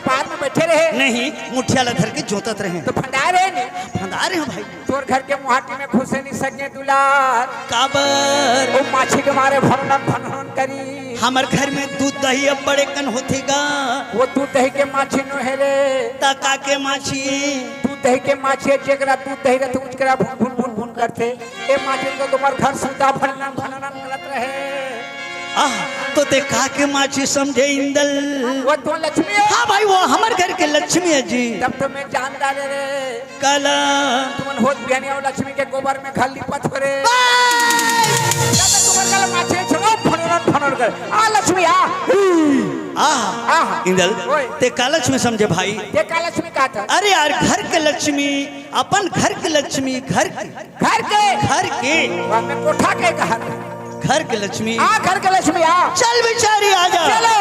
पार में बैठे रहे नहीं मुठिया लधर के जोतत रहे तो फंदा रहे ने फंदा रहे हो भाई तोर घर के मुहाटी में घुसे नहीं सके दुलार काबर वो माछी के मारे भनन भनन करी हमार घर में दूध दही अब बड़े कन होतेगा वो दूध दही के माछी नो है रे तका के माछी दूध दही के माछी जेकरा दूध दही रहते उचकरा भुन भुन भुन भुन करते ए माछी तो तुम्हार घर सुधा भनन भनन करत रहे तो देखा के माछी समझे इंदल वो तो लक्ष्मी है हाँ भाई वो हमारे घर के लक्ष्मी है जी तब तो मैं जानता रे कला तुमन होत बियानी और लक्ष्मी के गोबर में घर लिपत हो रे तुमन कल माछी छोड़ो भनन भनन कर आ लक्ष्मी आ इंदल ते का लक्ष्मी समझे भाई ये का लक्ष्मी का था अरे यार घर के लक्ष्मी अपन घर के लक्ष्मी घर के मैं कोठा के कहा घर के लक्ष्मी आ घर के लक्ष्मी आ चल बेचारी आजा चलो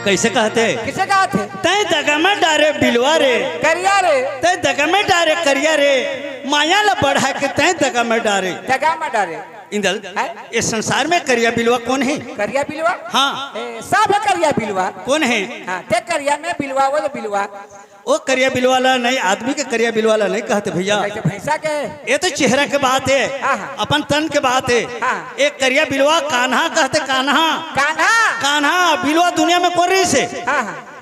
कैसे कहते किसे कहते तय दगा में डारे बिलवा रे करिया रे तय दगा में डारे करिया रे माया ला बढ़ा के तय दगा में डारे दगा में डारे इंदल ये संसार में करिया बिलवा कौन है करिया बिलवा हाँ सब है करिया बिलवा कौन है हाँ ते करिया में बिलवा वो तो बिलवा वो करिया बिलवाला नहीं आदमी के करिया बिलवाला नहीं कहते भैया भैंसा के ये तो चेहरा के बात है अपन तन के बात है एक करिया बिलवा कान्हा कहते कान्हा कान्हा कान्हा बिलवा दुनिया में कौन रही से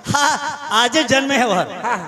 हाँ आज जन्म है वह हाँ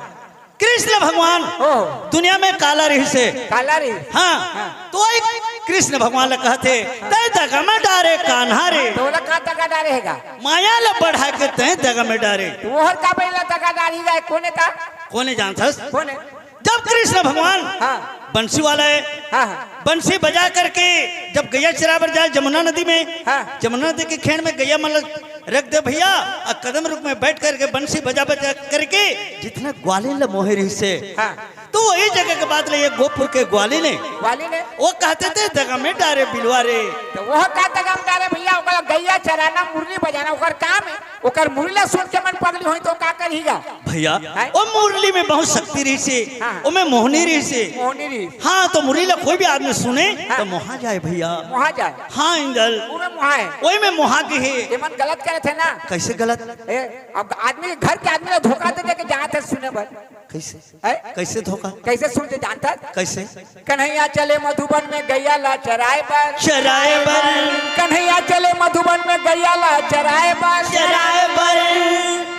कृष्ण भगवान ओ दुनिया में काला रही से काला रे हाँ तो एक कृष्ण भगवान कहते तय दगा में डारे कान्हा रे तो ना का तका डारेगा माया ल बढ़ा के तय दगा में डारे तो वो का पहला तका डारी गए कोने का कोने जानता कोने जब कृष्ण भगवान हाँ बंसी वाला है हाँ बंसी बजा करके जब गैया चरावर जाए जमुना नदी में हाँ। जमुना नदी के खेड़ में गैया मतलब रख दे भैया और कदम रुक में बैठ करके बंसी बजा बजा करके जितना ग्वालिन मोहे रही से हाँ तो वही जगह के बाद ले गोपुर के ग्वालिन ने वाली ने वो कहते थे दगा में डारे बिलवा रे तो वो का तका डारे भैया ओकर गैया चराना मुरली बजाना ओकर काम है ओकर मुरली सुन के मन पगली होई तो का करहीगा भैया हैं? वो मुरली में बहुत शक्ति रही से हाँ। वो में मोहनी रही से मोहनी री हाँ तो मुरली ला कोई भी आदमी सुने हाँ। तो मोहा जाए भैया वहां जाए हाँ इंदल पूरे वहां है वही में मोहा के है ये मन गलत करे थे ना कैसे गलत ए अब आदमी घर के आदमी ने धोखा दे के जाते थे सुने भर कैसे है कैसे धोखा कैसे सुनते जानता कैसे कन्हैया चले मधुबन में गैया ला चराए पर चराए बर कन्हैया चले मधुबन में गैया ला चराए पर चराए बर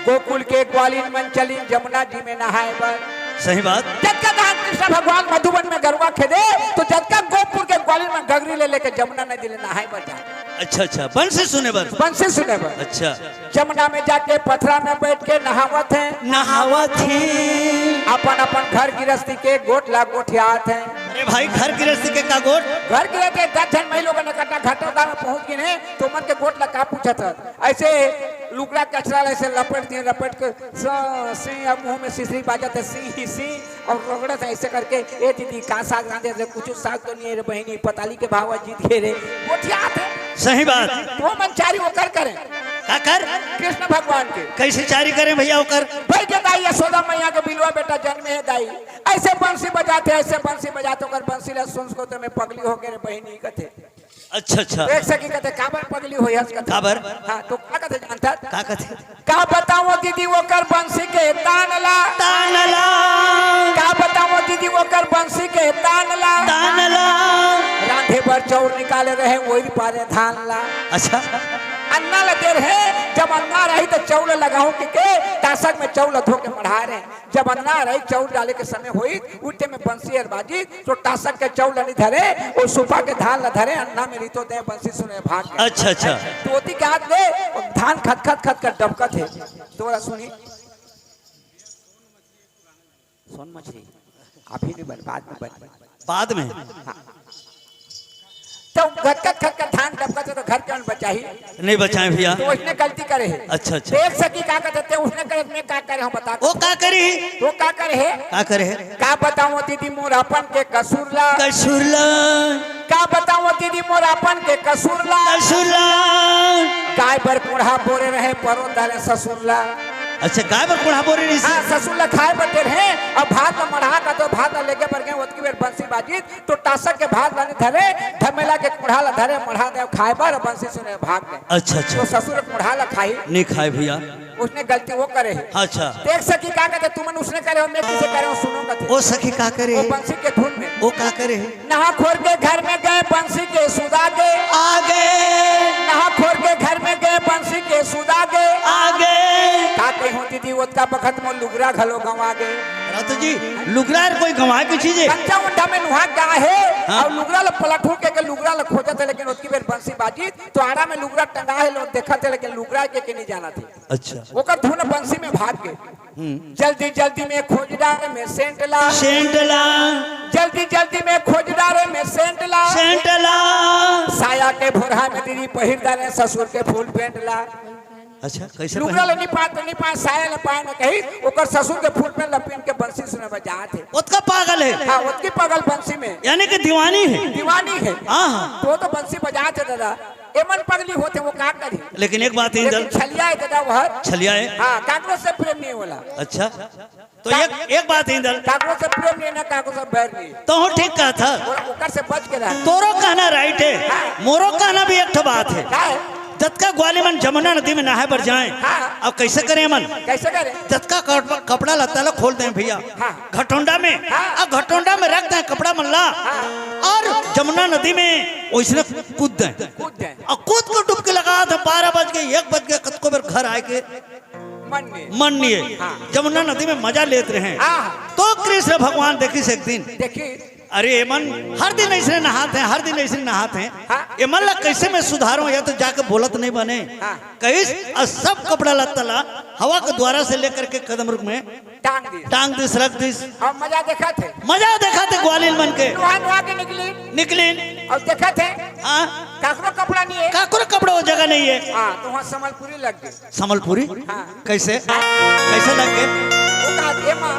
गोकुल के ग्वालिन मन चली जमुना जी में नहाए पर सही बात जब का कहा कृष्ण भगवान मधुबन में गरुआ खेदे तो जब का गोपुर के ग्वालिन में गगरी ले लेके जमुना नदी ले नहाए पर जाए अच्छा अच्छा बन से सुने बर बंसी सुने पर अच्छा जमुना में जाके पथरा में बैठ के नहावत है नहावा थी अपन अपन घर गृहस्थी के गोट ला गोठियात है अरे भाई घर गृहस्थी के का गोट घर के रहते 10 जन महिला लोगों ने कट्टा घाटों में पहुंच गए हैं तो मन के गोट ला का पूछा था ऐसे लुकड़ा कचरा ऐसे लपेट दिए लपेट के सी अब मुंह में सिसरी बाजत है सी और रगड़त है ऐसे करके ए दीदी का साग रांधे रे कुछ साग तो नहीं है रे बहनी पताली के भाव जीत गए रे गोठियात है सही बात तो मन चारी वो कर करें का कर कृष्ण भगवान के कैसे जारी करें भैया होकर भाई के दाई यशोदा मैया के बिलवा बेटा जन्म है दाई ऐसे बंसी बजाते ऐसे बंसी बजाते कर बंसी ला सुन को तो मैं पगली हो गए रे बहनी कथे अच्छा अच्छा एक सकी कहते काबर पगली होई हंस कहते काबर हां तो का कहते जानता का कथे का बताओ दीदी वो कर बंसी के तानला तानला का बताओ दीदी वो कर बंसी के तानला तानला रांधे पर चौर निकाले रहे वही पारे धान ला अच्छा अन्ना लगे रहे जब अन्ना रही तो चौल लगाऊं के तासक में चौल धो के मढ़ा रहे जब अन्ना रही चौल डाले के समय हुई उठे में बंसी और बाजी तो तासक के चौल नहीं धरे और सुबह के धान न धरे अन्ना में रीतो दे बंसी सुने भाग गए। अच्छा अच्छा तोती के हाथ ले और धान खत खत खत कर डबकत है तो सुनी सोन मछली आप ही नहीं बन बाद में तो खत खत कर धान डबकत है तो घर कौन बचा ही नहीं बचाए भैया तो उसने गलती करे है अच्छा अच्छा देख सकी का कहते उसने करे मैं का करे हम बता वो का करी तो का करे है का करे का बताऊं दीदी मोर अपन के कसूरला कसूरला का बताऊं दीदी मोर अपन के कसूरला कसूरला गाय पर कुढ़ा बोरे रहे परो डाले ससुरला अच्छा गाय पर कुढ़ा बोरे रही हाँ ससुरला खाए पर रहे और भात में मढ़ा का तो भात लेके पर गए उतकी बेर बंसी बाजी तो टासक के भात लाने धरे धमेला के कुढ़ा ला धरे मढ़ा दे खाए पर बंसी सुने भाग गए अच्छा अच्छा तो ससुर कुढ़ा ला खाई नहीं खाए भैया उसने गलती वो करे है अच्छा देख सकी का कहते तुमन उसने करे और मैं किसे करे सुनो कथे वो सखी का करे वो बंसी के धुन में वो का करे नहा खोर के घर में गए बंसी के सुदा के आगे नहा खोर के घर में गए बंसी के सुदा के आगे का कहीं दीदी उसका बखत में लुगरा घलो गंवा गए रातो जी लुगरा कोई गंवा की चीज है कंचा उंडा में नुहा गा है हाँ? और लुगरा ल पलटू के लुगरा ल खोजा थे लेकिन उसकी बेर बंसी बाजी तो आड़ा में लुगरा टंगा है लोग देखा थे लेकिन लुगरा के नहीं जाना थी अच्छा ओकर धुन बंसी में भाग गए जल्दी जल्दी में खोजदार में सेंटला सेंटला जल्दी जल्दी में खोजदार में सेंटला सेंटला साया के भोरा में दीदी पहिर डाले ससुर के फूल पेंट ला अच्छा कैसे लुगड़ा ले नहीं पा साया ले पाए न कही ओकर ससुर के फूल पेंट लपेट के बंसी सुने बजात है उसका पागल है हां उसकी पागल बंसी में यानी कि दीवानी है दीवानी है हाँ तो बंसी बजाते दादा एमन पगली होते वो का करी लेकिन एक बात है छलिया है दादा वह छलिया है हां काकरो से प्रेम नहीं होला अच्छा तो एक बात है इंदल काकरो से प्रेम नहीं ना काकरो से बैर नहीं तो ठीक कहा था ओकर से बच के रह तोरो कहना राइट है मोरो कहना भी एक बात है का है जतका ग्वाली मन जमुना नदी में नहाए पर जाए हाँ। अब कैसे करें मन कैसे करे जतका कपड़ा लत्ता ला खोल दें भैया हाँ। घटोंडा में हाँ। अब घटोंडा में रख दें कपड़ा मल्ला और जमुना नदी में वैसे कूद दें कूद जाए और कूद को डुबकी लगा तो 12 बज गए 1 बज गए कत को बेर घर आए के मन्य हाँ। जमुना नदी में मजा लेते रहे हाँ। तो कृष्ण भगवान देखी से एक दिन देखिए अरे एमन हर दिन ऐसे नहाते हैं हर दिन ऐसे नहाते हैं हाँ। एमन ला कैसे मैं सुधारूं या तो जाके बोलत नहीं बने हाँ। कैस और सब कपड़ा लत्ता हवा के द्वारा से लेकर के कदम रुक में टांग दिस रख दिस और मजा देखा थे मजा देखा थे ग्वालियर बन के नुहा के निकली और देखा थे हाँ काकरो कपड़ा नहीं है काकुर कपड़ा वो जगह नहीं है हाँ तो वहाँ संबलपुरी लग गई संबलपुरी हाँ। कैसे कैसे लग गए वो कहा थे माँ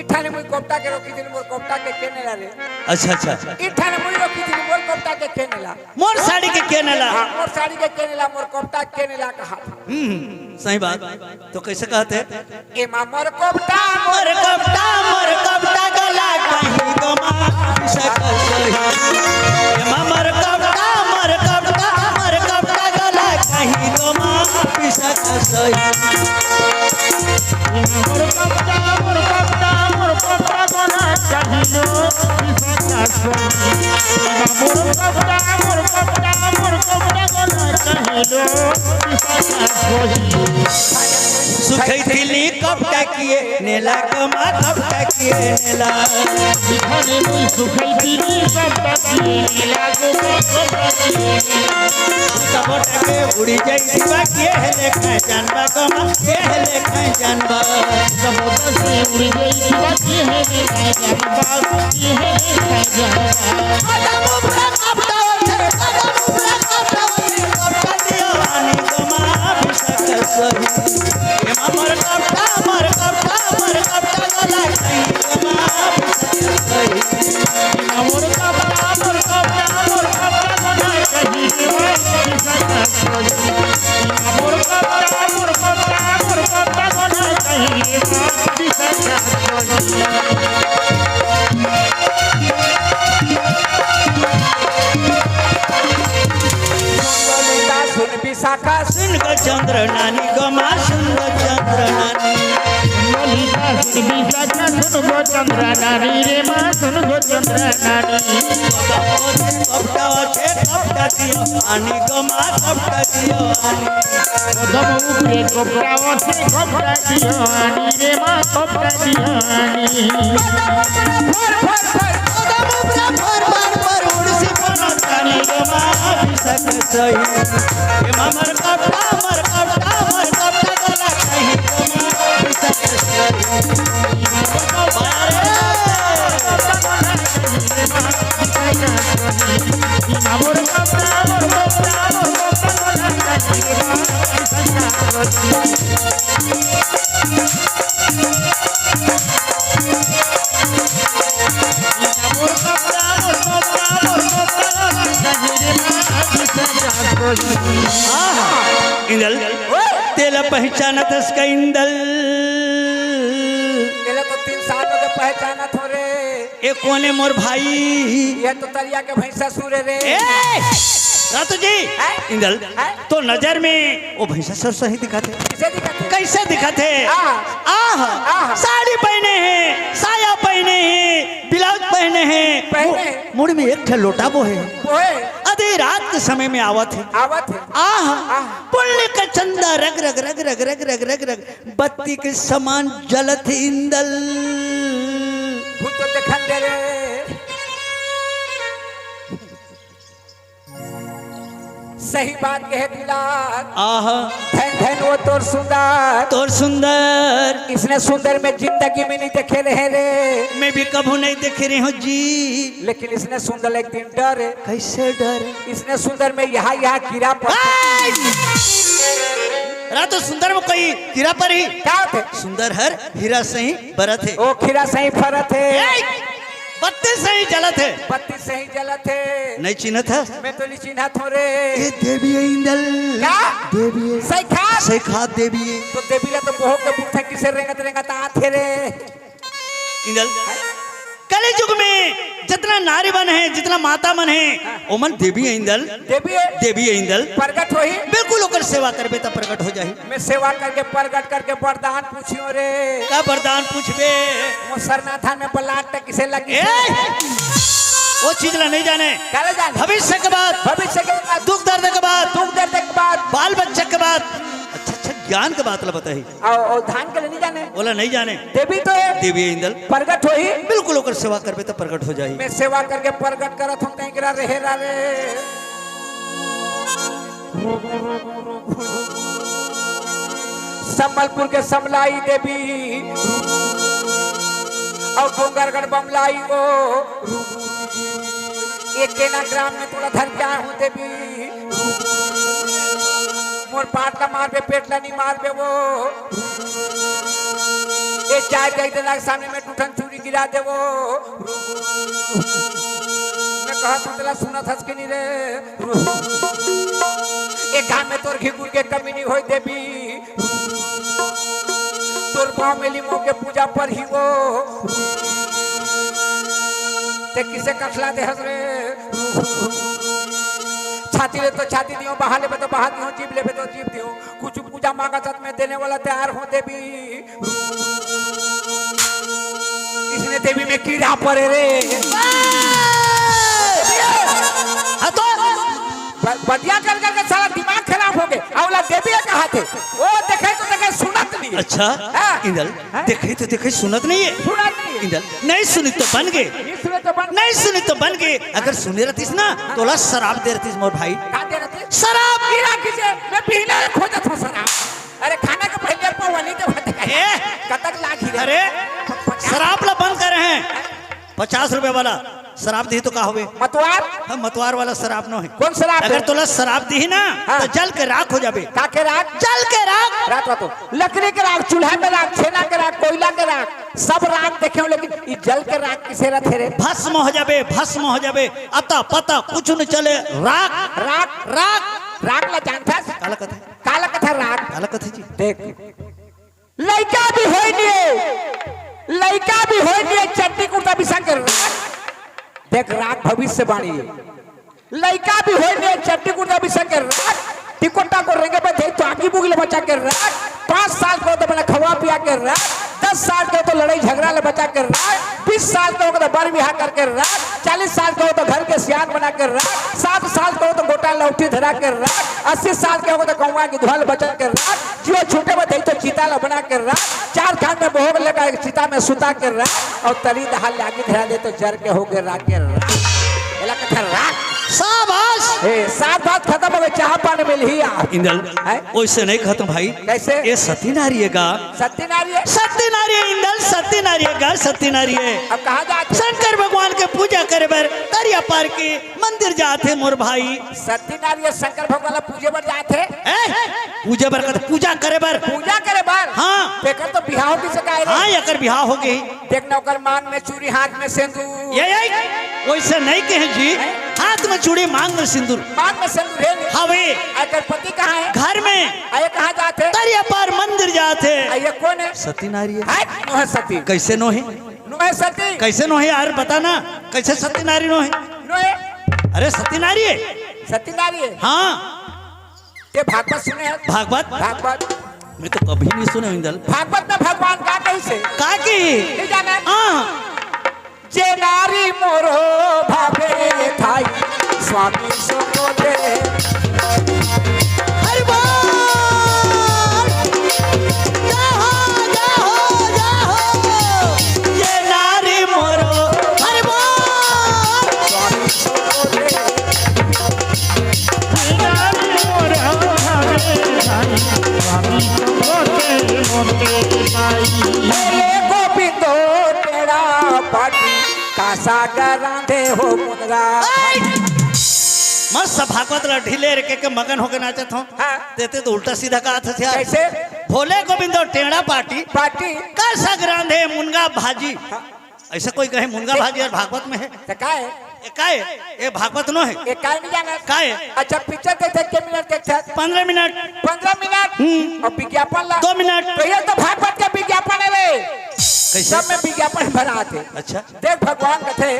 इठाने मुझे कोप्ता के रोकी थी मोर कोप्ता के केने ला रे अच्छा अच्छा इठाने मुझे रोकी थी मोर कोप्ता के केने ला मोर साड़ी के केनेला हाँ मोर साड़ी के केने ला मोर कोप्ता के केने ला कहा सही बात तो कैसे कहते ए माँ मोर कोप्ता मोर कपटा गला कहीं तो मां सकल सही ए मां मोर कपटा गला कहीं तो मां सकल सही मोर कपड़ा गला चाहिलो पिसका सोही सुखई दिली कपटा किए नेला कमा कपटा किए नेला बिखरे मुई सुखई दिली कपटा किए नेला कपटा किए कपटा के उड़ी जाई दिवा किए हेले खाए जानबा कमा के हेले खाए जानबा समुद्र से उड़ गई दिवा किए हेले खाए जानबा किए हेले खाए जानबा कदम उपरा कपटा कपटा दियो आनी कमा सकल सही मोर कपटा गला कहीं कमा सकल सही मोर कपड़ा गला कहीं पिसका सोही मोर कपड़ा गला कहीं पिसका सोही सुन विशाखा सुन ग चंद्र नानी गमा सुन ग चंद्र नानी ललिता सुन विशाखा सुन गो चंद्र नानी रे माँ सुन गो चंद्र नानी कपटा छे कपटा दियो आनी गमा कपटा दियो आनी कदम उपरे कपड़ा ओठे कपड़ा दियो आनी रे माँ कपड़ा दियो आनी कदम उपरा भर उड़सी पनतानी गमा सकल सही ए मर कपटा गला कहीं गमा सकल सही इंदल तेला पहचानत इसका इंदल तेरे तो 3 साल हो गए पहचाना थोड़े ए कोने मोर भाई ये तो तरिया के भैंसा सूरे रे ए रातू जी हैं? इंदल हैं? तो नजर में वो भैंसा सर सही दिखाते किसे दिखते कैसे दिखाते आह। आह साड़ी पहने हैं साया पहने हैं ब्लाउज पहने हैं पहने। मुड़ में एक ठे लोटा वो है ओए आधी रात के समय में आवत है आवत है आह आह। पुण्य का चंदा रग रग रग रग रग रग रग रग बत्ती के समान जलत इंदल भूत तो देखन दे रे सही बात कहे दिलार आह धन धन वो तोर सुंदर तोर सुंदर इसने सुंदर में जिंदगी में नहीं देखे रहे रे मैं भी कभू नहीं देख रही हूँ जी लेकिन इसने सुंदर एक दिन डरे कैसे डर इसने सुंदर में यहाँ कीड़ा पड़ रात सुंदर में कोई हीरा पर ही क्या होते सुंदर हर हीरा सही बरत है ओ खीरा सही फरत है बत्ती सही जलत है बत्ती सही जलत है नहीं चिन्हत है मैं तो नहीं चिन्हा थोड़े ये देवी है इंदल क्या? देवी है सही खा सही खाद देवी है तो देवी ला तो बहुत के बुठा किसे रेंगत रेंगत आथे रे इंदल कली युग में जितना नारी बन है जितना माता मन है ओमन देवी है इंदल देवी है देवी है इंदल प्रगट होई बिल्कुल ओकर सेवा करबे त प्रकट हो जाही मैं सेवा करके प्रगट करके वरदान पूछियो रे का वरदान पूछबे वो सरनाथा में बलाट किसे लगी ए वो चीज ला नहीं जाने करे जान भविष्य के बाद भविष्य के बाद दुख दर्द के बाद दुख दर्द के बाद बाल बच्चे के बाद अच्छा अच्छा ज्ञान के बात ला बताई। और धान के लिए नहीं जाने बोला नहीं जाने। देवी तो है देवी इंदल प्रगट हो ही बिल्कुल ओकर सेवा करबे तो प्रकट हो जाई। मैं सेवा करके प्रगट करत हूं कहीं गिरा रहेला रे संबलपुर के समलाई देवी और डोंगरगढ़ बमलाई ओ एक केना ग्राम में थोड़ा धर के आया हूं देवी मोर पाटला मार दे पेटला नहीं मार दे वो ये चाय कहते लाग सामने में टूटन चूड़ी गिरा दे वो मैं कहा तू तेरा सुना था कि नहीं रे एक गांव में तोर घिगुर के कमी नहीं होई देवी तोर पाँव में लिमो के पूजा पर ही वो ते किसे कठला दे हसरे छाती ले तो छाती दियो बहा ले तो बहा दियो जीभ ले तो जीभ दियो कुछ पूजा मांगा साथ में देने वाला तैयार हो देवी इसने देवी में कीड़ा पड़े रे बढ़िया कर करके सारा दिमाग खराब हो गया अवला देवी कहा थे वो देखे तो देखे सुनत नहीं। अच्छा इंदल देखे तो देखे सुनत नहीं है। सुनत नहीं इंदल नहीं सुनी तो बन गए नहीं सुनी तो बन गए। अगर सुने रहतीस ना तो ला शराब दे रहतीस मोर भाई। का दे रहती शराब गिरा किसे मैं पीना खोजत हूं शराब अरे खाना के पहले पवनी के भात का कतक लागी रे अरे शराब ला बंद कर रहे हैं 50 रुपए वाला शराब दी तो का होवे मतवार हम मतवार वाला शराब न है। कौन शराब अगर तोला शराब दी ना तो जल के राख हो जाबे। का के राख जल के राख राख तो लकड़ी के राख चूल्हा में राख छेना के राख कोयला के राख सब राख देखे लेकिन ये जल के राख किसे रथे रे भस्म हो जाबे अता पता कुछ न चले राख राख राख राख ला जानता काला कथा राख जी देख लइका भी होई नहीं चट्टी कुर्ता बिछा के राख देख राख भविष्य वाणी लइका भी होई नहीं चट्टी कुर्ता बिछा के राख टिकोटा को रेंगे पे देख तो आगे बुगले बचा के राख 5 साल को तो मैंने खवा पिया के राख 10 साल के तो लड़ाई झगड़ा ले बचा के राख 20 साल के तो बर बिहार करके राख 40 साल के तो घर के सियान बना के राख 7 साल के तो गोटा लौटी धरा के राख 80 साल के तो कौवा की धुआं बचा के राख जियो छोटे में देख तो चीता ला बना के राख 4 खान में भोग लगा चिता में सुता के राख और तली दहाल लागी धरा दे तो जर के हो गए राख के राख एला कथा राख शाबाश ए 7 बात खत्म हो गए चाह पानी मिल ही आ इंदल ओइसे नहीं खत्म भाई कैसे ये सती नारी है गा सती नारी है इंदल सती नारी है गा सती नारी है। अब कहा जाते शंकर भगवान के पूजा करे बर दरिया पार के मंदिर जाते मोर भाई सती नारी है शंकर भगवान ला पूजे बर जाते पूजा करे बर हाँ बेकर तो बिहाव की सकाए हाँ अकर बिहाव हो गई देखना ओकर मान में चूड़ी हाथ में सिंदूर ये वैसे नहीं कहे जी हाथ में चूड़ी मांग में सिंदूर मांग में सिंदूर है हवे अगर पति कहाँ है घर में आये कहाँ जाते दरिया पार मंदिर जाते आये कौन है सती नारी है नो है सती कैसे नो है सती कैसे नो है यार बता ना कैसे सती नारी नो है अरे सती नारी है हाँ ये भागवत सुने हैं भागवत मैं तो कभी नहीं सुने इंदल भागवत में भगवान का कैसे का की नहीं जाना हाँ जे नारी मोरो भावे थाई स्वामी सोते हर बार जाओ ये नारी मोरो हर बार स्वामी सोते गोविंदो तेरा पाटी कासा गरांधे हो मुद्रा मस्त भागवत ला ढीले रे के मगन होके नाचत हो हाँ। देते तो उल्टा सीधा का था यार कैसे भोले गोविंदो टेढ़ा पार्टी पाटी का सगरांधे मुनगा भाजी ऐसा कोई कहे मुनगा भाजी और भागवत में है तो का है ये भागवत नो है ये काय नहीं जाना का है अच्छा पिक्चर देखते कितने मिनट देखते 15 मिनट 15 मिनट और विज्ञापन ला 2 मिनट तो ये तो भागवत का विज्ञापन है रे कैसे सब में विज्ञापन भरा आते अच्छा देख भगवान कथे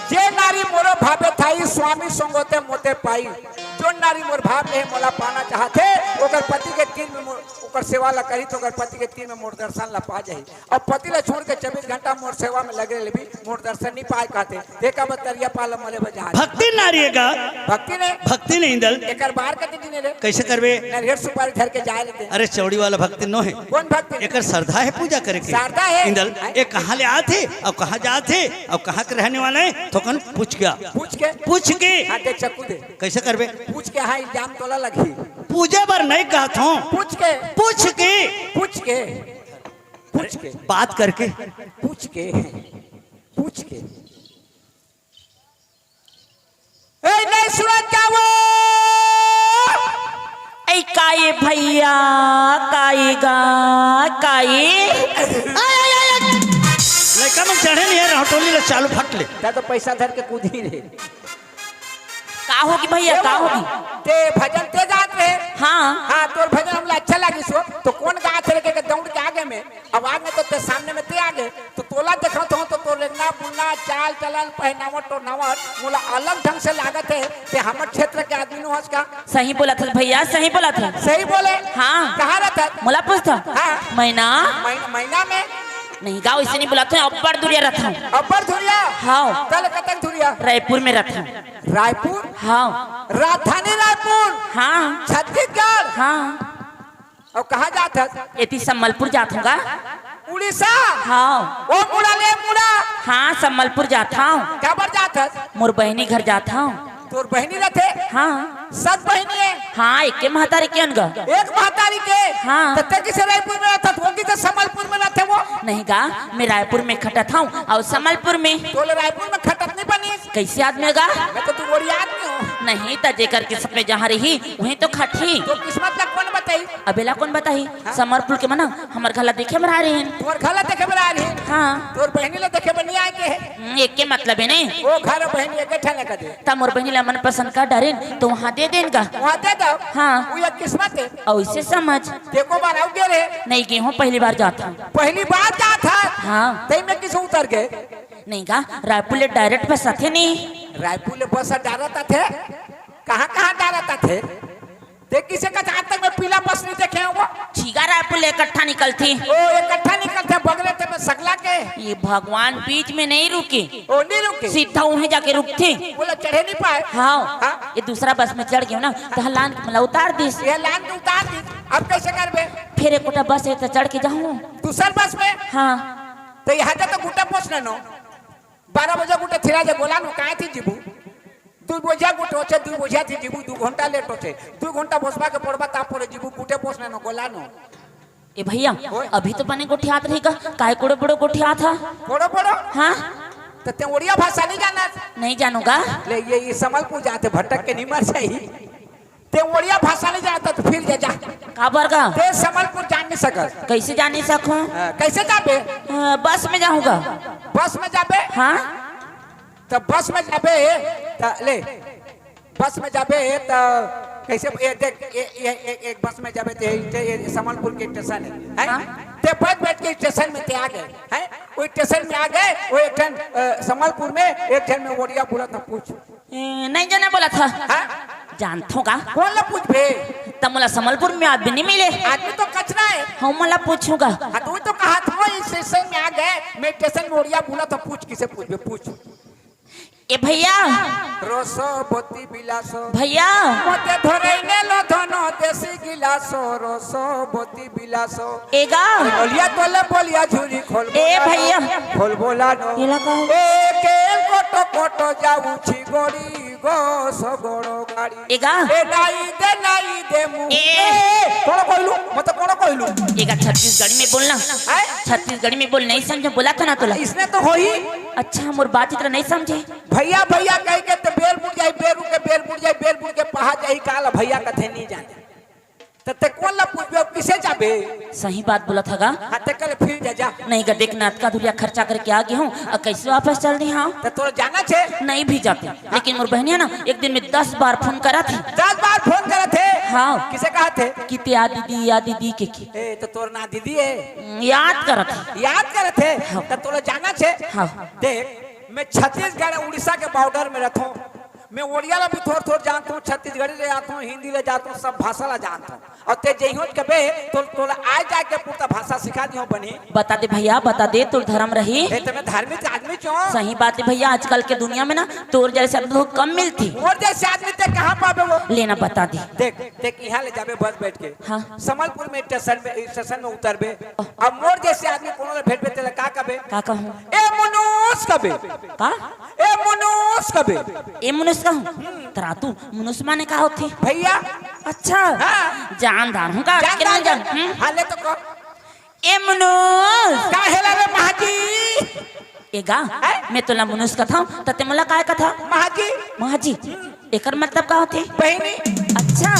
जे नारी मोरो भावे थाई स्वामी संगोते मोते पाई जो नारी मोर भाव ले मोला पाना चाहते ओकर पति के तीन में ओकर सेवा ला करी तो ओकर पति के तीन में मोर दर्शन ला पा जाई और पति ला छोड़ के 24 घंटा मोर सेवा में लगे ले भी मोर दर्शन नहीं पाए कहते देखा बतरिया पाला मले बजा भक्ति नारी है का भक्ति नहीं इंदल एकर बार कति दिन रे कैसे करबे नरियर सुपारी धर के जाए लेते अरे चौड़ी वाला भक्ति नो है कौन भक्ति एकर श्रद्धा है पूजा करे के श्रद्धा है इंदल ये कहाँ ले आते और कहाँ जाते और कहाँ के रहने वाले हैं तो कौन पूछ के हां दे चक्कू दे कैसे करबे पूछ के हां इल्जाम तोला लगी पूजे पर नहीं कहत हूँ पूछ के बात करके पूछ के ए नहीं सुनत का वो ऐ काये भैया काये गा काये लड़का में चढ़े नहीं है हटोली ले चालू फट ले ता तो पैसा धर के कूदी रे का होगी भैया का होगी ते भजन ते गात रहे हाँ तोर भजन हमला अच्छा लगी सो तो कौन गात रहे के दौड़ के आगे में आवाज में तो ते सामने में ते आगे तो तोला देखत हो तो तोर लेना बुलना चाल चलन पहनावट तो नवट मोला अलग ढंग से लागत है ते हमर क्षेत्र के आदमी नो हस का सही बोला था भैया सही बोला था सही बोले हाँ कहाँ रहता मोला पूछता हाँ। महीना में नहीं गाँव इसे नहीं बुलाते अब्बर दूरिया रहता हूँ अब्बर धुरिया हाँ कल कतक धुरिया रायपुर में रहता हूँ रायपुर हाँ राजधानी रायपुर हाँ छत्तीसगढ़ हाँ और कहाँ जाता एती सम्मलपुर जाता हूँ उड़ीसा हाँ ओ मुड़ा हाँ सम्मलपुर जाता हूँ क्या बार जाता मोर बहनी घर जाता हूँ तोर बहनी रहते हाँ सब बहनी है हाँ एक के महतारी के अनगा एक महतारी के हाँ। तब किसे रायपुर में रहता होगी तो समलपुर में रहते वो नहीं गा मैं रायपुर में खटत हूँ और सम्मलपुर में तोले रायपुर में खटत नहीं बनी कैसे आदमी गा मैं तो तू गोरी आदमी हो नहीं तजे करके सब में जहाँ रही वहीं तो खटी तो किस्मत का कौन बताई अबेला कौन बताई समरपुर के मना हमार घला देखे में आ रहे हैं तोर घला देखे में आ रही हाँ तोर बहनी ले देखे में नहीं आए के है एक के मतलब है नहीं वो घर बहनी एक ठने कर दे तब मोर बहनी ला मन पसंद का डरे तो वहाँ दे देगा वहाँ दे दो हाँ वो एक किस्मत है और इसे समझ देखो बार आओ गे रे नहीं गेहूँ पहली बार जाता हूँ पहली बार जा था हाँ तई में किस उतर गए नहीं गा रायपुर ले डायरेक्ट बस आते नहीं रायपुर ले बस डालता थे कहाँ डालता थे देख किसे का आज तक मैं पीला बस नहीं देखे हैं वो ठीका रायपुर ले इकट्ठा निकलती ओ इकट्ठा निकलते बगले थे मैं सकला के ये भगवान बीच में नहीं रुके ओ नहीं रुके सीधा वहीं जाके रुकती बोला चढ़े नहीं पाए हाँ ये दूसरा बस में चढ़ गया ना तो लान मतलब उतार दी ये लान के उतार दी अब कैसे करबे फिर एक गोटा बस है तो चढ़ के जाऊँ दूसर बस में हाँ तो यहाँ तो गुटा पहुँचना नो 12 बजे गुटा थिरा जे बोला नो कहाँ थी जीबू 2 बोझा गुटो छे 2 बोझा थी जीबू 2 घंटा लेट होते 2 घंटा बसबा के पड़बा ता पड़े जीबू गुटे पहुँचना नो गोला नो ए भैया अभी तो बने गोठियात रही का काय कोड़े बड़ो गोठियात था पड़ो हाँ तो ते ओडिया भाषा नहीं जाना नहीं जानूंगा ले ये समलपुर जाते भटक के नहीं मर जाई ते ओडिया भाषा नहीं जानता तो फिर जा काबर का ते समलपुर जान नहीं सकत कैसे जान नहीं सकूं कैसे जाबे बस में जाऊंगा बस में जाबे हाँ तो बस में जाबे ले बस में जाबे तो कैसे एक बस में जाबे ते समलपुर के स्टेशन है हाँ? ते बैठ के स्टेशन में ते आ गए हैं वो स्टेशन में आ गए वो एक जन समलपुर में एक जन में ओडिया बोला था पूछ नहीं जाना बोला था जानता का कौन ला पूछ बे तब मोला समलपुर में आदमी नहीं मिले आदमी तो कचरा है हम मोला पूछूंगा तू तो कहा था इस स्टेशन में आ गए मैं स्टेशन में ओडिया बोला तो पूछ किसे पूछ बे पूछ ए भैया रसवती बिलासो भैया मते धरैने लो धनो देसी गिलासो रसवती बिलासो एगा बोलिया तोले बोलिया झूरी खोल ए भैया खोल बोला नो ये लगा ए के कोटो जाऊ छी गोरी गो सगोड़ो गाड़ी एगा ए नाई दे मु ए कोन कहलू मत कोन कहलू एगा छत्तीसगढ़ी में बोलना छत्तीसगढ़ी में बोल नहीं समझे बोला था ना तोला इसने तो होई अच्छा मोर बात इतना नहीं समझे भैया भैया कह के तो बेल बुड़ जाई बेल बुड़ के पहा जाई काल भैया कथे नहीं जाने ते कौन ला पूछबे किसे जाबे सही बात बोला था गा हाथे कल फिर जा नहीं गा देख नाथ का धुरिया खर्चा करके आ गया हूँ और कैसे वापस चल रही हाँ तो तोर जाना छे नहीं भी जाते लेकिन मोर बहनिया ना एक दिन में 10 बार फोन करा थी 10 बार फोन करे थे हाँ किसे कहा थे कि या दीदी के की ए तो तोर ना दीदी है याद करा था याद करे थे तो तोर जाना छे हाँ देख मैं छत्तीसगढ़ उड़ीसा के बॉर्डर में रहता हूँ मैं ओडिया ला भी थोड़ जानता हूँ, छत्तीसगढ़ी ले जाता हूँ, हिंदी ले जाता हूँ, सब भाषा ला जानता हूँ। और ते जइहो कबे तो तोला आ जाके पूरा भाषा सिखा दियो बनी। बता दे भैया, बता दे, तोर धर्म रही। ए तमे धार्मिक आदमी क्यों? सही बात है भैया, आजकल के दुनिया में ना तोर जैसे आदमी बहुत कम मिलती। और जैसे आदमी ते कहाँ पावे वो? लेना बता दे। देख यहाँ ले जाबे बस बैठ के। हाँ। समलपुर में स्टेशन में उतरबे। अब मोर जैसे आदमी कोनो ले भेट बेते का कबे? का कहूँ? ए मनुष्य कबे? का? ए मनुष्य कबे? ए मनुष्य कहूँ? तरा तू मनुष्य माने का होती? भैया अच्छा हाँ। जानदार हूँ का? जानदार जान हाँ ले तो को ए मनुष्य का हेला रे महाजी? एगा मैं तोला मनुष्य कथा तते मोला काय कथा? महाजी महाजी एकर मतलब का होते? बहनी। अच्छा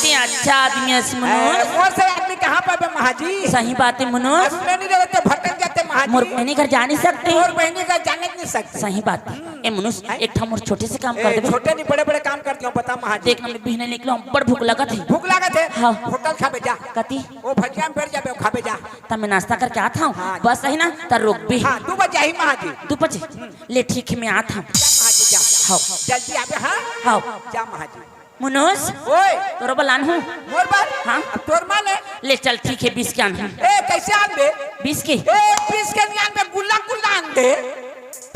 ते अच्छा आदमी है मनुष्य। और से आदमी कहाँ पावे महाजी? सही बात है मनुष्य। अब नहीं रहते भटक जाते महाजी। मोर बहनी घर जा नहीं सकते। और बहनी का जाने नहीं सकते। सही बात है। ए मनुष्य एक ठा मोर छोटे से काम कर दे। छोटे नहीं बड़े बड़े काम करती हूँ बता महाजी। देख ना मैं बिहने निकलो बड़ भूख लगा थी। भूख लगा थे? हाँ। होटल खाबे जा। कती? वो भजिया में बैठ जाबे खाबे जा। तब मैं नाश्ता करके आता हूँ। हाँ। बस सही ना तर रुक भी। हाँ 2 बजे ही महाजी। 2 बजे ले ठीक है मैं आता हूँ। जा महाजी जा। हाँ। जल्दी आबे। हाँ हाँ जा महाजी। मनुष्य ओए तोरो बलान हूँ। मोर बात हाँ। अब तोर माने ले चल ठीक है 20 के आन हूँ। ए कैसे आन दे? 20 के? ए 20 के ध्यान में गुल्ला आन दे।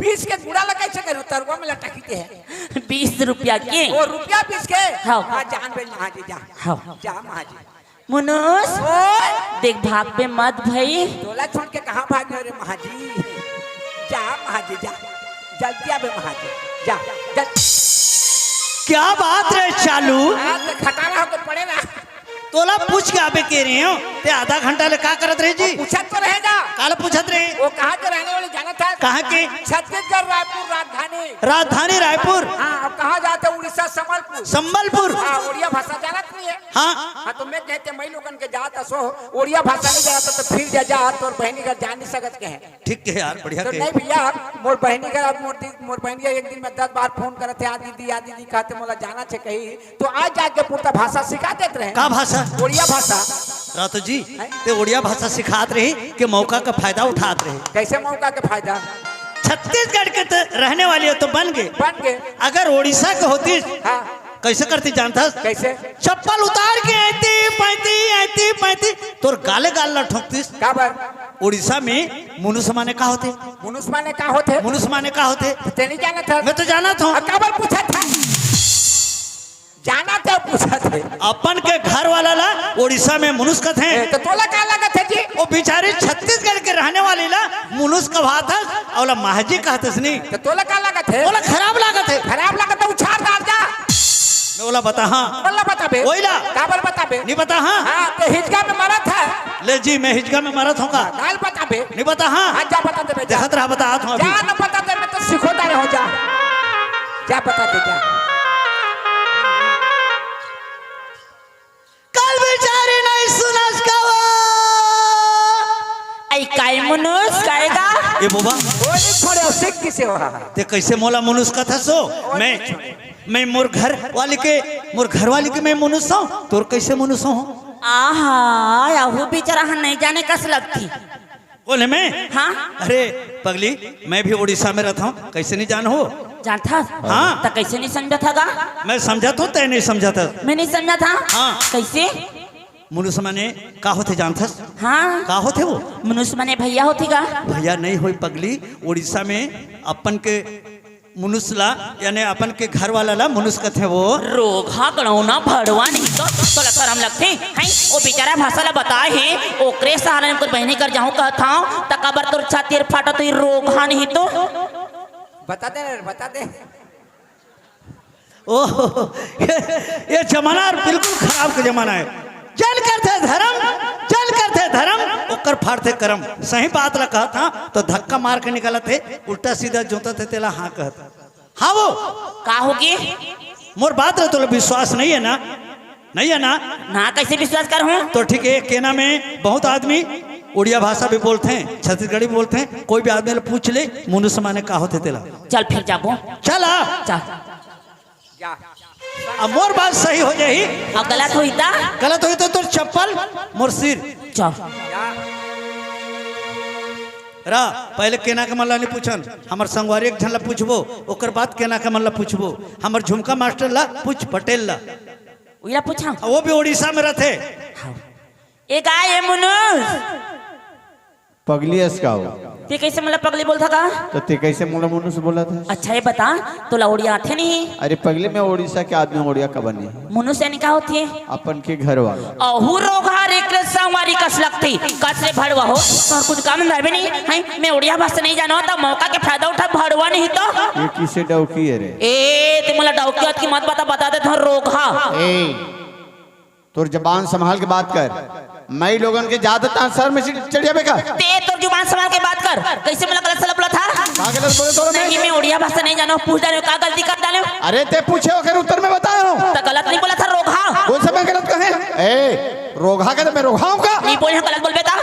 20 के गुड़ा लगा कैसे करो? तरवा में लटकी है। 20 रुपया के? ओ रुपया 20 के? हाँ। हाँ जान बे महाजी जा। हाँ। जा महाजी। मनुष्य ओए देख भाग पे मत भाई। तोला छोड़ के कहाँ भाग रहे रे महाजी? जा महाजी जा। जल्दी आबे महाजी जा। क्या बात रे चालू? खटारा होकर पड़े ना। तोला पूछ के आबे के रहे हो ते आधा घंटा ले का करत रहे जी? पूछत तो रहेगा। काल पूछत रहे? वो कहाँ के रहने वाले जाना था? कहाँ के? छत्तीसगढ़ रायपुर राजधानी। राजधानी रायपुर। हाँ अब कहाँ जाते? उड़ीसा संबलपुर। संबलपुर। हाँ उड़िया भाषा जानत नहीं है? हाँ हाँ तो मैं कहते मैं लोगन के जाता सो उड़िया भाषा नहीं जानता तो फिर जा तो बहनी का जान नहीं सकत के है। ठीक है यार बढ़िया तो के। नहीं भैया मोर बहनी का मोर बहनी एक दिन में 10 बार फोन करे थे आ दीदी कहते मोला जाना चे कहीं तो आज जाके पूरा भाषा सिखा देते रहे। का भाषा? उड़िया भाषा। रातो जी ते उड़िया भाषा सिखात रही कि मौका का फायदा उठात रहे। कैसे मौका के फायदा? छत्तीसगढ़ के तो रहने वाली हो तो बन गए। अगर उड़ीसा के होती हाँ कैसे करती जानता? कैसे? चप्पल उतार के ऐती पैती तोर गाले गाल ला ठोकतीस। काबर? उड़ीसा में मनुष्य माने का होते? मनुष्य माने का होते? मनुष्य माने का होते? ते नहीं जाना था? मैं तो जाना था। काबर पूछा था? जाना था पूछा थे। अपन के घर वाला ला उड़ीसा में मनुष्य कहते हैं। तो तोला क्या लगा था जी? वो बेचारे छत्तीसगढ़ के रहने वाले ला मनुष्य का भात है और महाजी कहते नहीं। तो तोला क्या लगा थे? बोला खराब लागत है। खराब लगा तो उछाल डाल जा। मैं बोला बता। हाँ बोला बता बे। ओइला काबर बता बे? नहीं बता। हाँ हाँ तो हिजका में मरा था। ले जी मैं हिजगा में मरत होगा। काल बता बे। नहीं बता। हाँ हाँ जा बता दे बे। जा देखत रहा बता हूँ अभी। जा न बता दे मैं तो सिखोता रहो जा। जा बता दे जा। कल बेचारे नहीं सुनस कवा। आई काय मनुष्य कायगा? ये बुबा वो नहीं छोड़े सिख किसे हो रहा? ते कैसे मोला मनुष्य कथा सो? मैं मोर घर वाले के मैं मनुष्य हूँ। तोर कैसे मनुष्य हूँ? आहा याहू बेचारा नहीं जाने कस लगती। बोले मैं? हाँ अरे पगली मैं भी उड़ीसा में रहता हूँ। कैसे नहीं जान हो? जानता? हाँ। तो कैसे नहीं समझा था गा? मैं समझा तो तय नहीं समझा था। मैं नहीं समझा था। हाँ। कैसे? मनुष्य माने का होते जानता? हाँ का होते वो? मनुष्य माने भैया होती गा? भैया नहीं होई पगली। उड़ीसा में अपन के मनुष्य ला यानी अपन के घर वाला ला मनुष्य कहते वो। रोगा गणौना भड़वा नहीं तो तोला शर्म लगते हैं? वो बेचारा भाषा ला बताए है ओकरे सहारा में बहने कर जाऊं कहता हूं तकाबर तोर छाती फाटा तो रोगा नहीं तो बता दे बता दे। ओह ये जमाना बिल्कुल खराब का जमाना है। जल करते धर्म ओकर फाड़ते करम। सही बात ला कहा था तो धक्का मार के निकाला थे उल्टा सीधा जोता थे तेला। हाँ कहता। हाँ वो का होगी? मोर बात रहे तो विश्वास नहीं है ना? नहीं है ना? ना कैसे विश्वास कर हूं? तो ठीक है केना में बहुत आदमी उड़िया भाषा भी बोलते हैं छत्तीसगढ़ी भी बोलते हैं। कोई भी आदमी पूछ ले मनुष्य माने का होते तेला। चल फिर जाबो। चला चल जा। अब मोर बात सही हो जाही। अब गलत हुई था? गलत हुई तो तोर चप्पल मोर सिर। चल जा। रा पहले केना के मल्ला ने पूछन हमर संगवारी एक झन ला पूछबो ओकर बाद केना के मल्ला पूछबो हमर झुमका मास्टर ला पूछ पटेल ला उला पूछा वो भी उड़ीसा में रहते ए गाय मुनुस पगली इसका ते कैसे मतलब पगली बोलता का तो ते कैसे मोला मनुष्य बोला था? अच्छा ये बता तो लौड़िया आते नहीं अरे पगले में उड़ीसा के आदमी उड़िया का बने मनुष्य ने क्या होती है अपन के घर वाला अहू रोगा रे संवारी कस लगती कस रे भड़वा हो और कुछ काम धरबे नहीं है मैं उड़िया भाषा नहीं जानो तो मौका के फायदा उठा भड़वा नहीं तो ये किसे डौकी है रे? ए ते मला डाउकियत की मत बता दे तो रोगा ए तोर जबान संभाल के बात कर मैं लोगन के ज्यादा सर में चढ़ जाबे का ते तो जुबान संभाल के बात कर कैसे मला गलत सलप था का गलत बोले तोरा नहीं मैं उड़िया भाषा नहीं जानो पूछ डाले का गलती कर डाले अरे ते पूछे होकर उत्तर में बताओ तो गलत नहीं बोला था रोगा कौन सा मैं गलत कहे ए रोगा के तो मैं रोगाऊं का नहीं बोल गलत बोल बेटा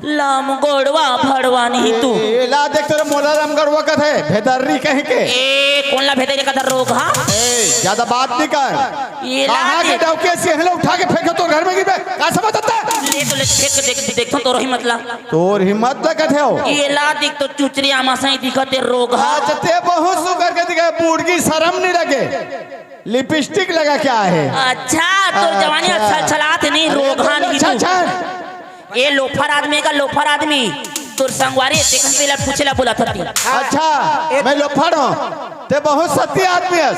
लम गोड़वा भड़वा नहीं तू ए ला देख तेरा मोला राम गड़वा का थे भेदर्री कहीं के ए कौन ला भेदे का रोग हां ए ज्यादा बात नहीं कर ये कहां के डौके से हले उठा के फेंको तो घर में गिरबे का समझता ले तो ले फेंक देखो तो रही मतलब तोर हिम्मत न कथे हो ये ला देख तो चुचरी आमा सही दिखते रोग हां आज ते बहुत सुगर के दिखे बूढ़ी शर्म नहीं लगे लिपस्टिक लगा क्या है अच्छा तो जवानी अच्छा चलाते नहीं रोग हां नहीं अच्छा तू अच्छा ये लोफर आदमी का लोफर आदमी तोर संगवारी देखन से पूछेला बोला था अच्छा मैं लोफड़ हूँ ते बहुत सत्य आदमी है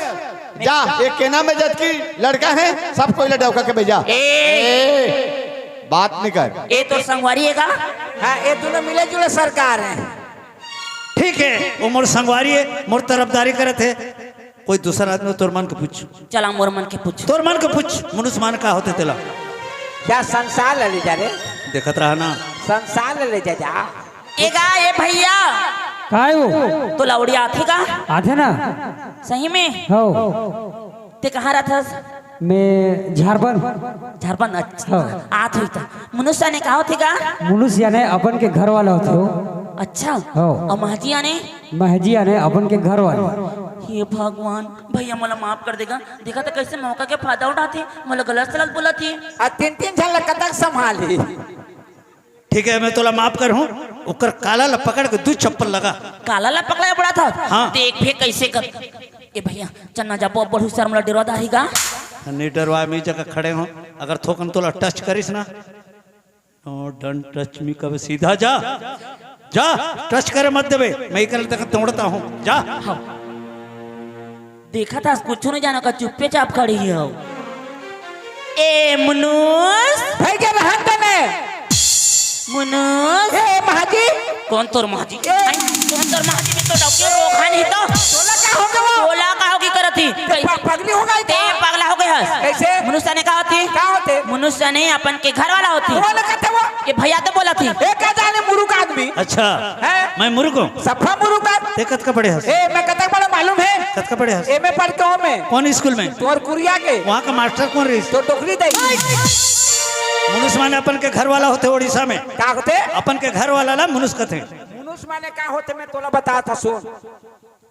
जा एक केना में जद की लड़का है सब कोई डौका के भेजा ए बात नहीं कर ए तो संगवारी है का हाँ ये दोनों मिले जुले सरकार है ठीक है वो मोर संगवारी है मोर तरफदारी करे थे कोई दूसरा आदमी तोर मन के पूछ चला मोर मन के पूछ तोर मन के पूछ मनुष्य मान का होते तेला क्या संसार ले जा रे देखत रहा ना संसार ले जा जा ए गाय ए भैया काय हो तो लौड़िया आथे का आथे ना सही में हो ते कहाँ रहता मैं झारखंड झारखंड अच्छा हाँ। आत हुई था मनुष्य ने कहा थे का मनुष्य यानी अपन के घर वाला होते हो अच्छा हाँ। और महजिया ने महजी यानी अपन के घर वाले हे भगवान भैया मला माफ कर देगा देखा तो कैसे मौका के फायदा उठाते मला गलत सलत बोला थी आ तीन तीन झन कतक संभाली ठीक है मैं तोला माफ कर हूँ ओकर काला ला पकड़ के दू चप्पल लगा काला ला पकड़ा पड़ा था हाँ। देख फे कैसे कर ए भैया चन्ना जा बढ़ू सर मला डरवा दाहीगा नहीं डरवा मैं जगह खड़े हो अगर थोकन तोला टच करिस ना डोंट टच मी कब सीधा जा जा टच करे मत देवे मैं कर तक तोड़ता हूँ जा देखा था कुछ नहीं जाना का चुप्पे चाप खड़ी हो ए मुनुस भाई क्या रहन तने मुनुस ए महाजी कौन तोर महाजी कौन तोर महाजी में तो डॉक्टर रोखा नहीं तो तोला क्या हो गया बोला का होगी करती पगली हो गई ते पगला हो गया कैसे मनुष्य ने कहा होती क्या होते मनुष्य ने अपन के घर वाला होती वो ना कहते वो ये भैया तो बोला थी ए क्या जाने मुरुक आदमी अच्छा है? मैं मुर्ख हूँ सफा मुरुक आदमी ते कत का पड़े हंस ए मैं कतक बड़ा मालूम है कत का पड़े हंस ए में पढ़ के हो मैं कौन स्कूल में तोर कुरिया के वहाँ का मास्टर कौन रही तो टोकरी दे मनुष्य माने अपन के घर वाला होते उड़ीसा में क्या होते अपन के घर वाला ला मनुष्य कथे मनुष्य माने क्या होते मैं तोला बता था सुन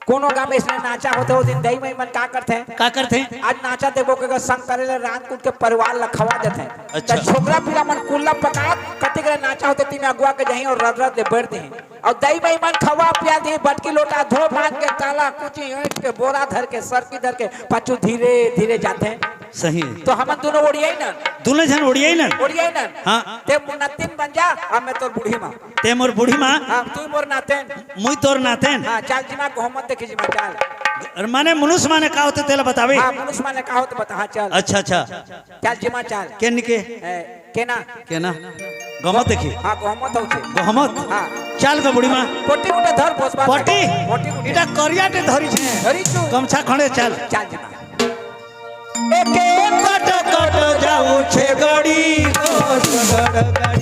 कोनो गांव में इसने नाचा होते हो दिन दही में मन का करते हैं का करते हैं आज नाचा देखो के संग करे ले रात कूट के परिवार लखवा देते हैं अच्छा। तो छोकरा पिला मन कुल्ला पका कते के नाचा होते तीन अगुआ के जहीं और रद दे बैठते हैं और दही में मन खवा पिया दे बटकी लोटा धो भात के ताला कुछ ईंट के बोरा धर के सरकी धर के पाछू धीरे धीरे जाते हैं सही तो हम दोनों ओडियाई ना दूल्हे जन उड़िया ना ओडियाई ना हाँ। ते मुन्नतिन बन जा अब मैं तोर बूढ़ी मां ते मोर बूढ़ी माँ हां तू मोर नातेन मुई तोर नातेन हां चाल जी मां को मत देखी जी मां चाल माने मनुष्य माने का होते तेला बतावे हां मनुष्य माने का हो तो बता हां चल अच्छा अच्छा चाल जी मां चाल के निके केना केना गमत देखी हां को मत होचे गहमत हां चाल का बुढ़ी माँ पोटी उठे धर पोसबा पटी पोटी उठे इटा करिया टे धरी छे धरी तू गमछा खड़े चाल चाल जी मां एके कट कट जाऊ छे गड़ी गाड़ी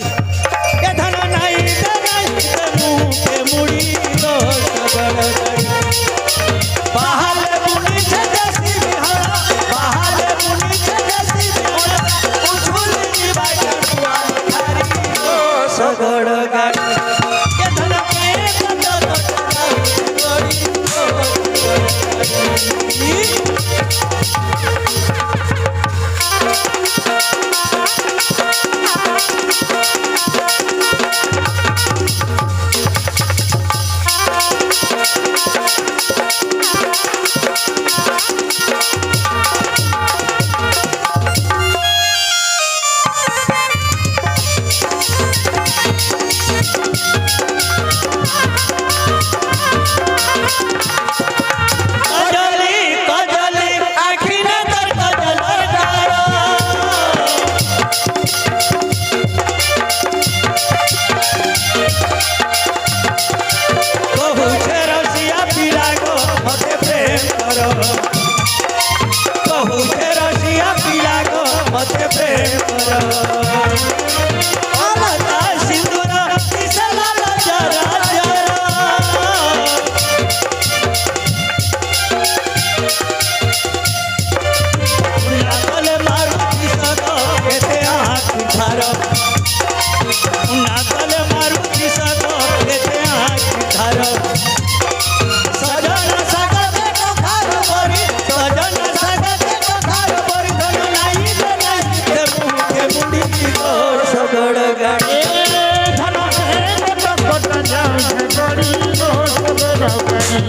ए धन नहीं दे नहीं ते मुंह के मुड़ी गाड़ी बाहर मुनी छे जसी बिहार बाहर मुनी छे जसी बिहार उछुली बाई थारी सगड़ गाड़ी ए धन के कट कट गाड़ी कहू छे रसिया पीला गो मते प्रेम करो कहू छे रसिया पीला गो मते प्रेम करो आलता सिंदूर किसला जरा जरा नागल मारू किसतो केते आँख धारो नागल मारू किसतो केते आँख धारो सजन सगत को खार परी सजन सगत को खार परी धन नाही रे नाही ते मुँह के मुंडी को सगड़ गाड़े धन हे कट जाऊ से गड़ी गो सगड़ गाड़ी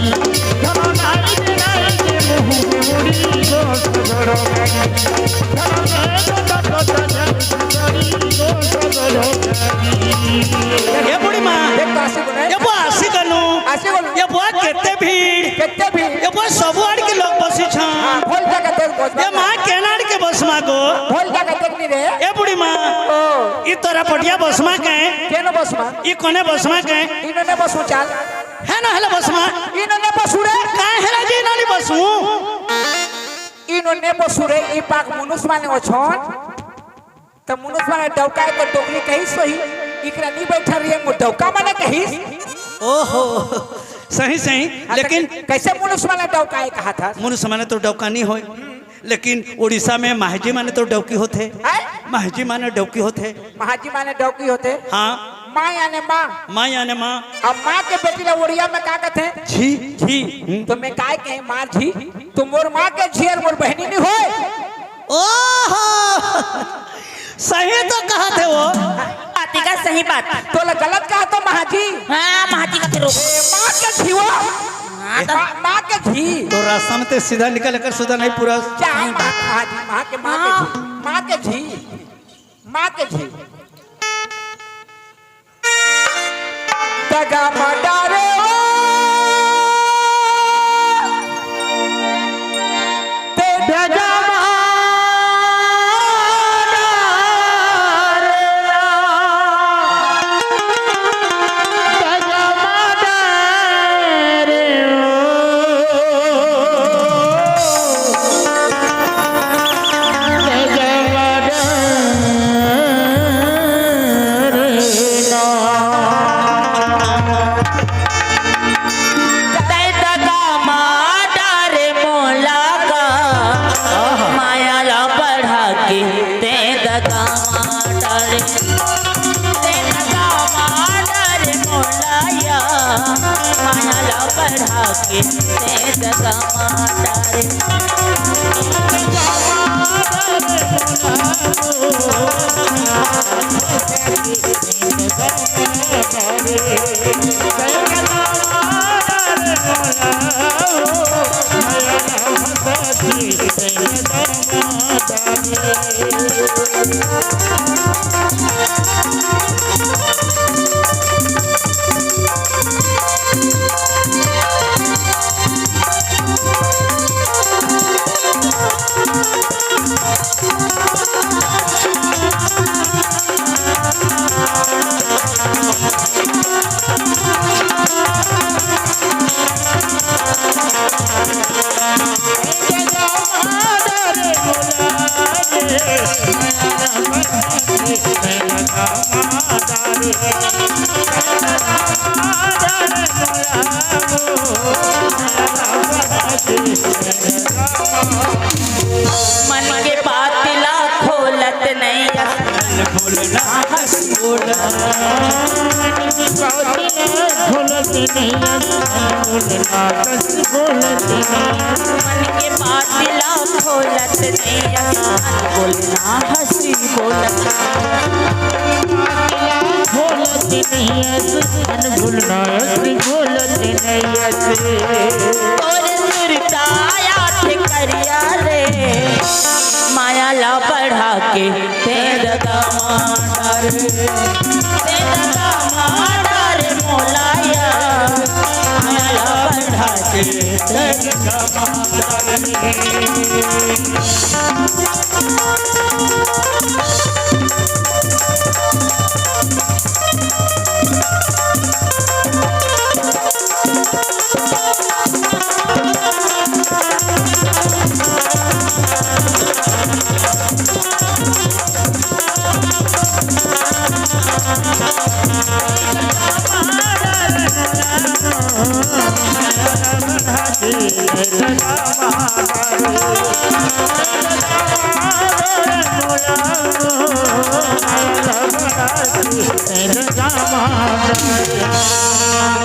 धन नाही रे नाही के मुँह के मुड़ी गो सगड़ गाड़ी धन हे कट जाऊ से गड़ी गो सगड़ गाड़ी ये बुढ़ी माँ एक तो आशी बोले ये वो आशी कनु आशी बोलो ये वो केते भीड़ कितने भी ये वो सबुआड़ के लोग बसी छन भोल जगह देख बोल ये माँ केनाड़ के बसमा गो भोल जगह देख नहीं रे ए बुढ़ी माँ ओ ई तोरा पटिया बसमा के केनो बसमा ई कोने बसमा के इन्होंने बसू चाल है ना हेला बसमा इन्होंने बसू रे का हेला जी नाली बसू इन्होंने बसू रे ई पाक मुनुस माने ओछन त मुनुस माने डौकाए को टोकरी कही सही इकरा नहीं बैठा रही है डौका माने कही ओहो सही सही लेकिन कैसे मुनुस माने डौकाए कहा था मुनुष माने तो डौका नहीं होय लेकिन उड़ीसा में महाजी माने तो डौकी होते है महाजी माने डौकी होते महाजी माने डौकी होते हाँ माँ यानी माँ माँ याने माँ अब माँ के बेटी ला उड़िया में का कहते हैं झी झी तो मैं काय कहे माँ झी तो मोर माँ के झी और मोर बहनी नहीं होए ओहो सही तो कहा थे वो बाती का सही बात तो ला गलत कहा तो महाजी हाँ महाजी का फिर माँ के झी हुआ माँ के झी तो रास्ता में ते सीधा निकल कर सुधा नहीं पूरा क्या महाजी माँ के माँ के झी माँ के झी दगा मडारे ते दगा बढ़ा के दगा मारे मन के बात ला खोलत नहीं मन के बात ला खोलत नहीं बोलना हंसी बोलत बोलत नहीं भूलना बोलत नहीं और सुरताया करिया रे माया ला बढ़ा के तेरा माडर मोलाया माया ला बढ़ा के तेरा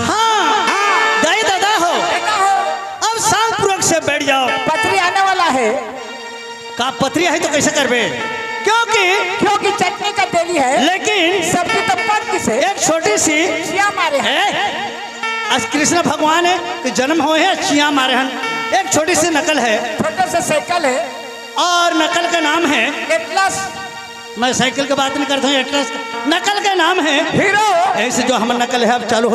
हाँ दाई दादा हो, देखा हो अब शांत पूर्वक से बैठ जाओ। पत्री आने वाला है का पत्री है तो कैसे करबे, क्योंकि चटनी का देरी है, लेकिन सब्जी तो पक किसे एक छोटी सी चिया मारे हैं। आज कृष्ण भगवान है कि जन्म हुए हैं चिया मारे हैं। एक छोटी सी नकल है छोटे से साइकिल है, और नकल का नाम है, एटलस मैं साइकिल की बात नहीं करता हूँ, एटलस नकल का नाम है हीरो। ऐसे जो हम नकल है अब चालू हो